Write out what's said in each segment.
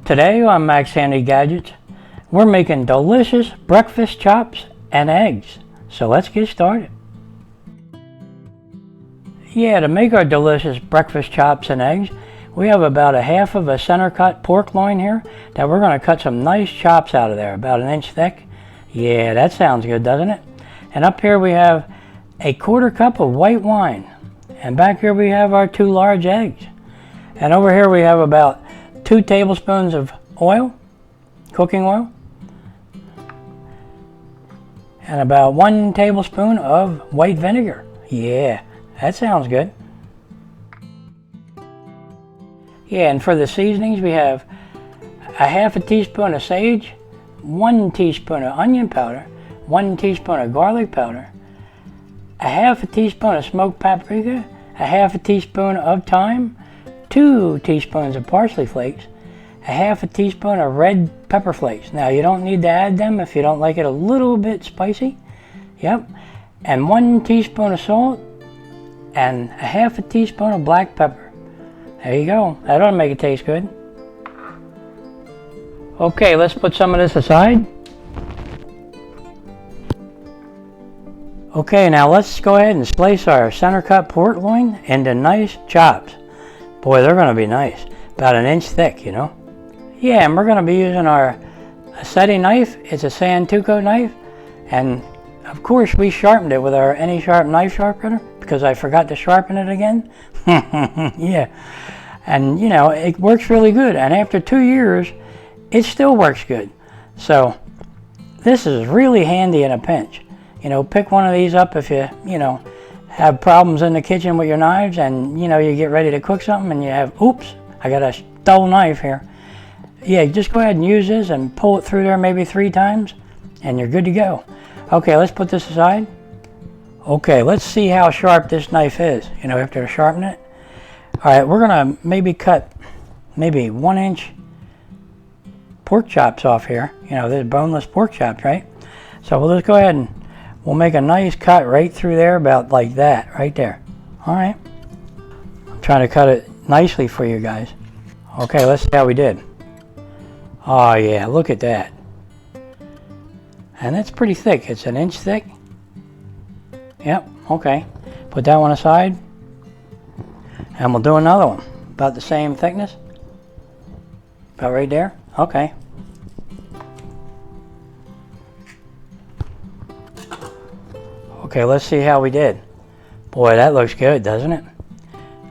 Today on Max Handy Gadgets, we're making delicious breakfast chops and eggs. So let's get started. Yeah, to make our delicious breakfast chops and eggs, we have about a half of a center cut pork loin here that we're going to cut some nice chops out of there, about an inch thick. Yeah, that sounds good, doesn't it? And up here we have a quarter cup of white wine. And back here we have our 2 large eggs. And over here we have about 2 tablespoons of oil, cooking oil, and about 1 tablespoon of white vinegar. Yeah, that sounds good. Yeah, and for the seasonings we have a half a teaspoon of sage, 1 teaspoon of onion powder, 1 teaspoon of garlic powder, a half a teaspoon of smoked paprika, a half a teaspoon of thyme, 2 teaspoons of parsley flakes, a half a teaspoon of red pepper flakes. Now you don't need to add them if you don't like it a little bit spicy. Yep. And 1 teaspoon of salt and a half a teaspoon of black pepper. There you go. That ought to make it taste good. Okay, let's put some of this aside. Okay, now let's go ahead and slice our center cut pork loin into nice chops. Boy, they're going to be nice. About an inch thick, you know. Yeah, and we're going to be using our aceti knife. It's a Santoku knife. And of course we sharpened it with our AnySharp knife sharpener because I forgot to sharpen it again. Yeah. And you know, it works really good. And after 2 years, it still works good. So this is really handy in a pinch. You know, pick one of these up if you know, have problems in the kitchen with your knives and, you know, you get ready to cook something and you have, oops, I got a dull knife here. Yeah, just go ahead and use this and pull it through there maybe 3 times and you're good to go. Okay, let's put this aside. Okay, let's see how sharp this knife is, you know, after sharpening it. All right, we're gonna maybe cut maybe 1 inch pork chops off here. You know, there's boneless pork chops, right? So we'll just go ahead and we'll make a nice cut right through there, about like that, right there. All right. I'm trying to cut it nicely for you guys. Okay, let's see how we did. Oh yeah, look at that. And that's pretty thick. It's an inch thick. Yep, okay. Put that one aside. And we'll do another one. About the same thickness. About right there. Okay. Okay, let's see how we did. Boy, that looks good, doesn't it?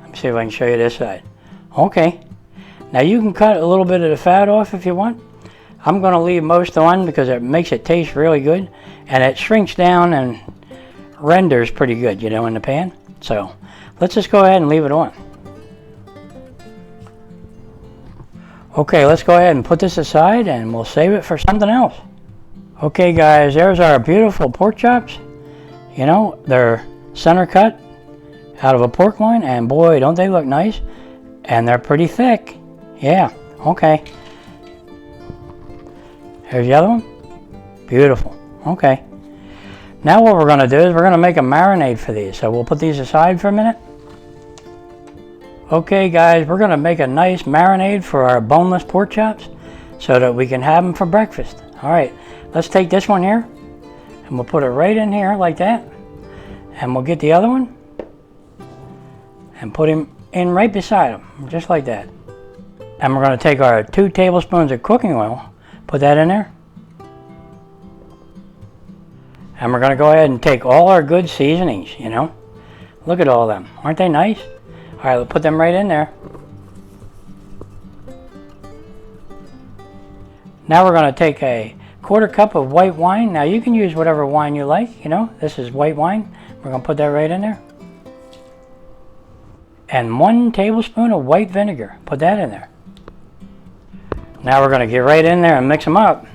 Let me see if I can show you this side. Okay. Now you can cut a little bit of the fat off if you want. I'm going to leave most on because it makes it taste really good. And it shrinks down and renders pretty good, you know, in the pan. So let's just go ahead and leave it on. Okay, let's go ahead and put this aside and we'll save it for something else. Okay guys, there's our beautiful pork chops. You know, they're center cut out of a pork loin, and boy, don't they look nice. And they're pretty thick. Yeah, okay. Here's the other one. Beautiful. Okay. Now what we're going to do is we're going to make a marinade for these. So we'll put these aside for a minute. Okay guys, we're going to make a nice marinade for our boneless pork chops so that we can have them for breakfast. All right, let's take this one here. And we'll put it right in here like that. And we'll get the other one. And put him in right beside him. Just like that. And we're going to take our 2 tablespoons of cooking oil. Put that in there. And we're going to go ahead and take all our good seasonings, you know. Look at all of them. Aren't they nice? All right, we'll put them right in there. Now we're going to take a quarter cup of white wine. Now you can use whatever wine you like, you know. This is white wine. We're going to put that right in there. And 1 tablespoon of white vinegar. Put that in there. Now we're going to get right in there and mix them up.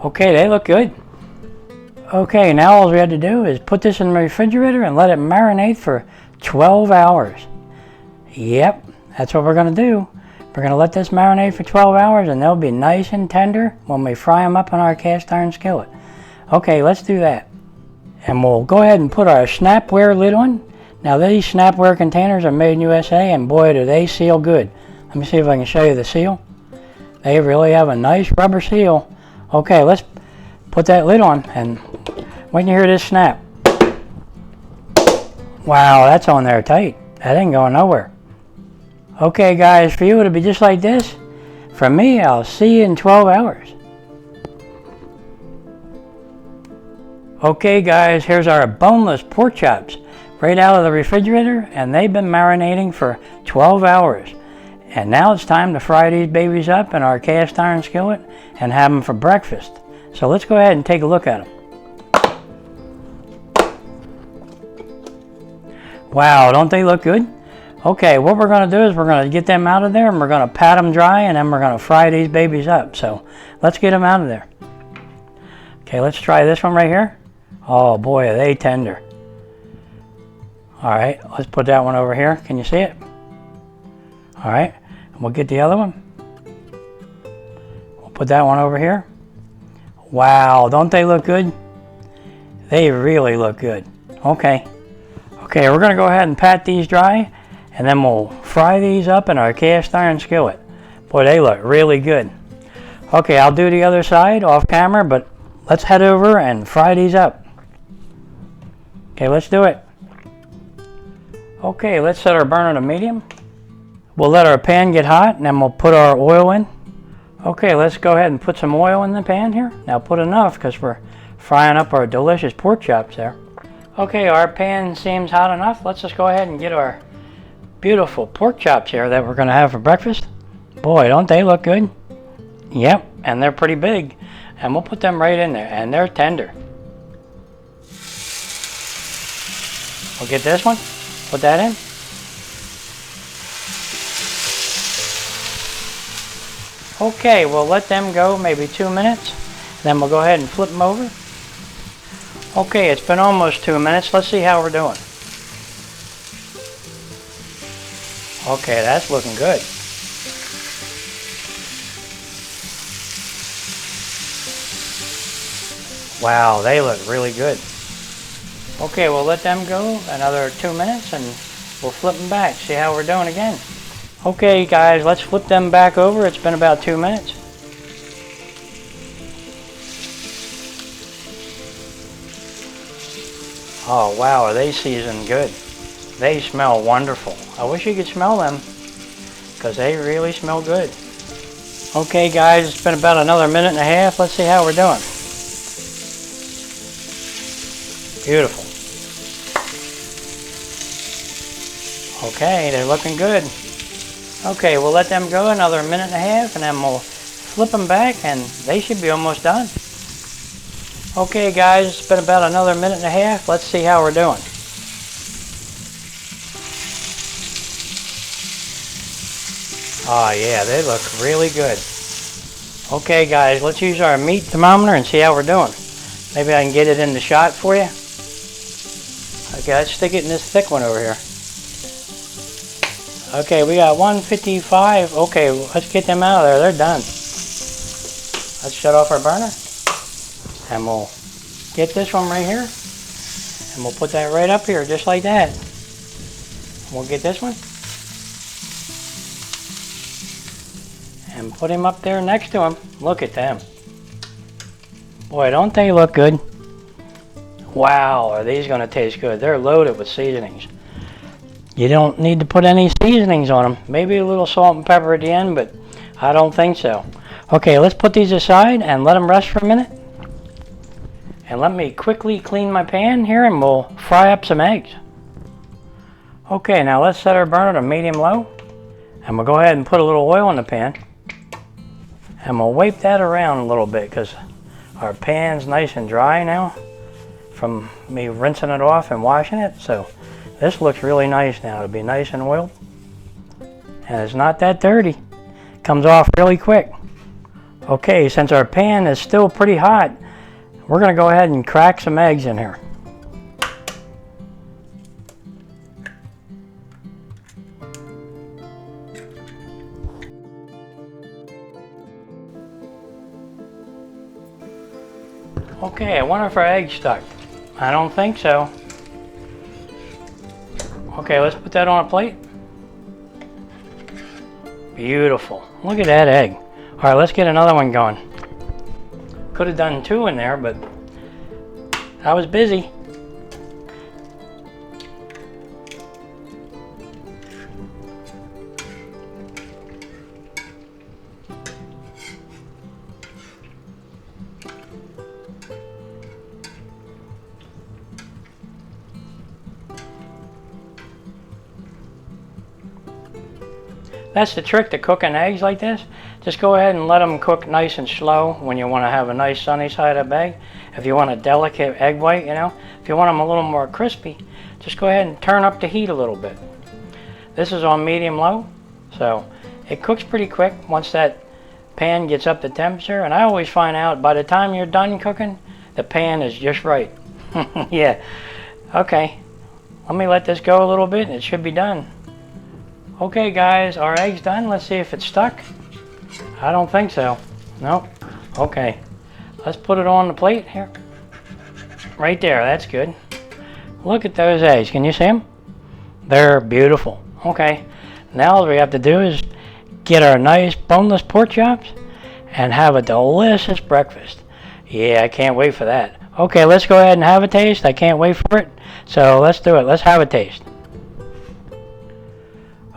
Okay, they look good. Okay, now all we had to do is put this in the refrigerator and let it marinate for 12 hours. Yep, that's what we're going to do. We're going to let this marinate for 12 hours and they'll be nice and tender when we fry them up in our cast iron skillet. Okay, let's do that. And we'll go ahead and put our Snapware lid on. Now these Snapware containers are made in USA and boy do they seal good. Let me see if I can show you the seal. They really have a nice rubber seal. Okay, let's put that lid on and when you hear this snap. Wow, that's on there tight. That ain't going nowhere. Okay guys, for you it'll be just like this. For me, I'll see you in 12 hours. Okay guys, here's our boneless pork chops right out of the refrigerator and they've been marinating for 12 hours. And now it's time to fry these babies up in our cast iron skillet and have them for breakfast. So let's go ahead and take a look at them. Wow, don't they look good? Okay, what we're going to do is we're going to get them out of there and we're going to pat them dry and then we're going to fry these babies up. So let's get them out of there. Okay, let's try this one right here. Oh boy, are they tender. Alright, let's put that one over here. Can you see it? Alright, and we'll get the other one. We'll put that one over here. Wow, don't they look good? They really look good. Okay. Okay, we're going to go ahead and pat these dry and then we'll fry these up in our cast iron skillet. Boy, they look really good. Okay, I'll do the other side off camera, but let's head over and fry these up. Okay, let's do it. Okay, let's set our burner to medium. We'll let our pan get hot and then we'll put our oil in. Okay, let's go ahead and put some oil in the pan here. Now put enough because we're frying up our delicious pork chops there. Okay, our pan seems hot enough. Let's just go ahead and get our beautiful pork chops here that we're going to have for breakfast. Boy, don't they look good? Yep, and they're pretty big. And we'll put them right in there and they're tender. We'll get this one, put that in. Okay, we'll let them go maybe 2 minutes. Then we'll go ahead and flip them over. Okay, it's been almost 2 minutes. Let's see how we're doing. Okay, that's looking good. Wow, they look really good. Okay, we'll let them go another 2 minutes and we'll flip them back, see how we're doing again. Okay guys, let's flip them back over. It's been about 2 minutes. Oh wow, are they seasoned good. They smell wonderful. I wish you could smell them because they really smell good. Okay guys, it's been about another minute and a half. Let's see how we're doing. Beautiful. Okay, they're looking good. Okay, we'll let them go another minute and a half and then we'll flip them back and they should be almost done. Okay guys, it's been about another minute and a half. Let's see how we're doing. Oh yeah, they look really good. Okay guys, let's use our meat thermometer and see how we're doing. Maybe I can get it in the shot for you. Okay, let's stick it in this thick one over here. Okay, we got 155. Okay, let's get them out of there. They're done. Let's shut off our burner. And we'll get this one right here. And we'll put that right up here, just like that. We'll get this one. And put him up there next to him. Look at them. Boy, don't they look good? Wow, are these going to taste good. They're loaded with seasonings. You don't need to put any seasonings on them. Maybe a little salt and pepper at the end, but I don't think so. Okay, let's put these aside and let them rest for a minute. And let me quickly clean my pan here and we'll fry up some eggs. Okay, now let's set our burner to medium-low. And we'll go ahead and put a little oil in the pan. And we'll wipe that around a little bit because our pan's nice and dry now from me rinsing it off and washing it. So this looks really nice now. It'll be nice and oiled. And it's not that dirty. Comes off really quick. Okay, since our pan is still pretty hot, we're going to go ahead and crack some eggs in here. Okay, I wonder if our egg's stuck. I don't think so. Okay, let's put that on a plate. Beautiful. Look at that egg. All right, let's get another one going. Could have done 2 in there, but I was busy. That's the trick to cooking eggs like this. Just go ahead and let them cook nice and slow when you want to have a nice sunny side up egg. If you want a delicate egg white, you know, if you want them a little more crispy, just go ahead and turn up the heat a little bit. This is on medium low, so it cooks pretty quick once that pan gets up to temperature. And I always find out by the time you're done cooking, the pan is just right. Yeah. Okay. Let me let this go a little bit and it should be done. Okay guys, our egg's done. Let's see if it's stuck. I don't think so. Nope. Okay. Let's put it on the plate here. Right there, that's good. Look at those eggs. Can you see them? They're beautiful. Okay. Now all we have to do is get our nice boneless pork chops and have a delicious breakfast. Yeah, I can't wait for that. Okay, let's go ahead and have a taste. I can't wait for it. So let's do it. Let's have a taste.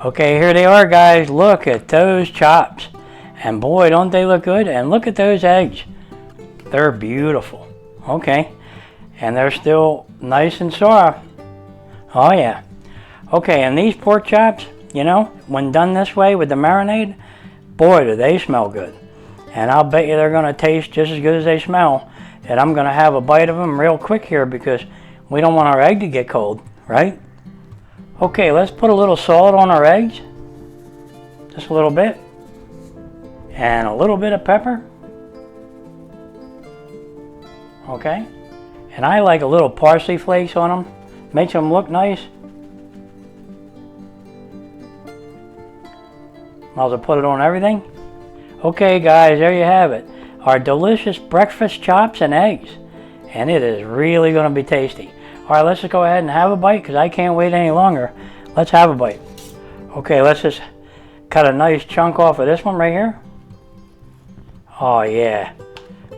Okay, here they are, guys. Look at those chops. And boy, don't they look good. And look at those eggs. They're beautiful. Okay. And they're still nice and soft. Oh, yeah. Okay, and these pork chops, you know, when done this way with the marinade, boy, do they smell good. And I'll bet you they're going to taste just as good as they smell. And I'm going to have a bite of them real quick here because we don't want our egg to get cold, right? Okay, let's put a little salt on our eggs. Just a little bit. And a little bit of pepper. Okay. And I like a little parsley flakes on them. Makes them look nice. Might as well put it on everything. Okay guys, there you have it. Our delicious breakfast chops and eggs. And it is really going to be tasty. Alright, let's just go ahead and have a bite because I can't wait any longer. Let's have a bite. Okay, let's just cut a nice chunk off of this one right here. Oh yeah.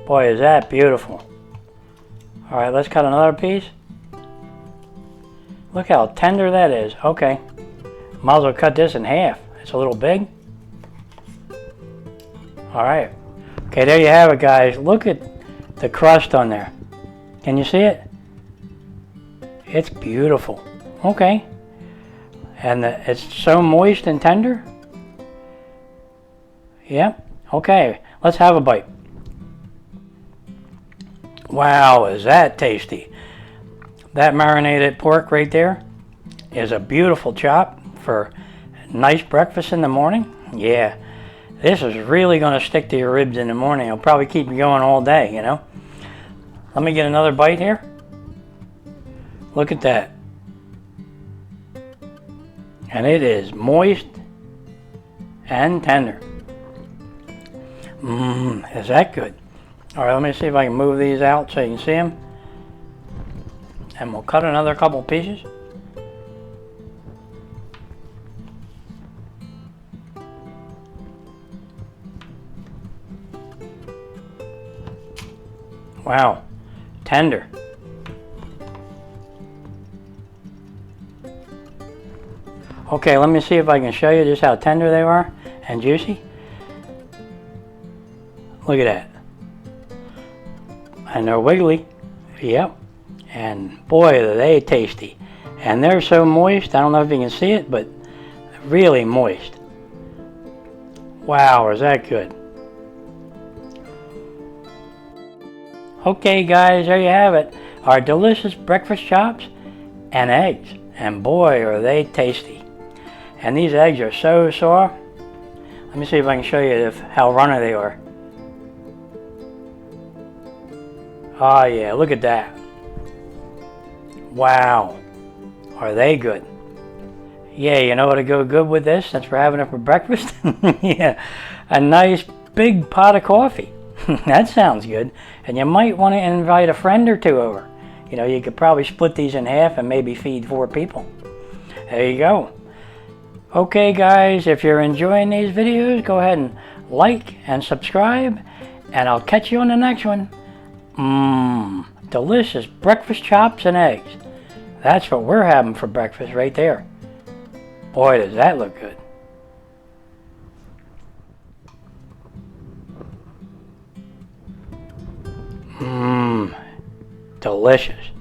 Boy, is that beautiful. Alright, let's cut another piece. Look how tender that is. Okay. Might as well cut this in half. It's a little big. Alright. Okay, there you have it, guys. Look at the crust on there. Can you see it? It's beautiful. Okay. And it's so moist and tender. Yep. Okay. Let's have a bite. Wow, is that tasty. That marinated pork right there is a beautiful chop for a nice breakfast in the morning. Yeah. This is really going to stick to your ribs in the morning. It'll probably keep you going all day, you know. Let me get another bite here. Look at that. And it is moist and tender. Is that good? Alright, let me see if I can move these out so you can see them. And we'll cut another couple pieces. Wow, tender. Okay, let me see if I can show you just how tender they are and juicy. Look at that. And they're wiggly. Yep. And boy, are they tasty. And they're so moist, I don't know if you can see it, but really moist. Wow, is that good. Okay guys, there you have it. Our delicious breakfast chops and eggs. And boy, are they tasty. And these eggs are so soft. Let me see if I can show you how runny they are. Oh yeah, look at that. Wow, are they good. Yeah, you know what'll go good with this since we're having it for breakfast? Yeah, a nice big pot of coffee. That sounds good. And you might want to invite a friend or two over. You know, you could probably split these in half and maybe feed 4 people. There you go. Okay guys, if you're enjoying these videos, go ahead and like and subscribe, and I'll catch you on the next one. Delicious breakfast chops and eggs. That's what we're having for breakfast right there. Boy, does that look good. Delicious.